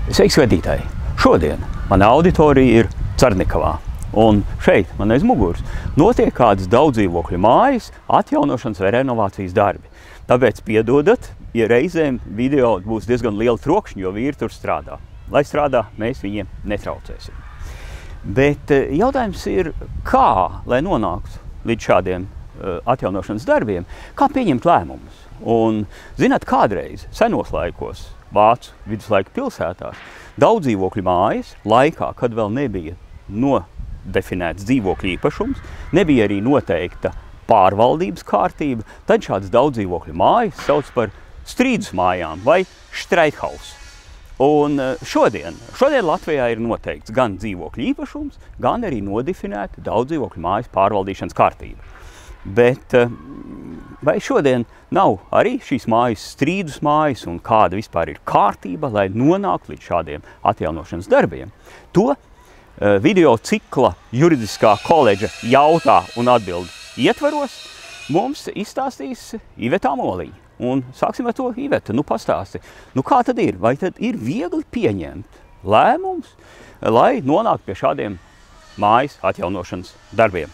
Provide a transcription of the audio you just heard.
Sveiki, skatītāji! Šodien mana auditorija ir Carnikavā. Un šeit, man aiz muguras, notiek kādas daudzdzīvokļu mājas atjaunošanas vai renovācijas darbi. Tāpēc piedodat, ja reizēm video būs diezgan liela trokšņa, jo vīri tur strādā. Lai strādā, mēs viņiem netraucēsim. Bet jautājums ir, kā, lai nonāktu līdz šādiem atjaunošanas darbiem, kā pieņemt lēmumus. Un, zināt, kādreiz, senos laikos, Vācu viduslaiku pilsētās, daudzdzīvokļu mājas laikā, kad vēl nebija nodefinēts dzīvokļu īpašums, nebija arī noteikta pārvaldības kārtība, tad šādas daudzdzīvokļu mājas sauc par strīdus mājām vai Streithaus. Un šodien Latvijā ir noteikts gan dzīvokļu īpašums, gan arī nodefinēta daudzdzīvokļu mājas pārvaldīšanas kārtība. Bet vai šodien nav arī šīs mājas strīdus mājas un kāda vispār ir kārtība, lai nonāktu līdz šādiem atjaunošanas darbiem? To video cikla Juridiskā koledža jautā un atbild ietvaros mums izstāstīs Iveta Amoliņa. Un sāksim ar to, Iveta, pastāsti. Kā tad ir? Vai tad ir viegli pieņemt lēmumus, lai nonāktu pie šādiem mājas atjaunošanas darbiem?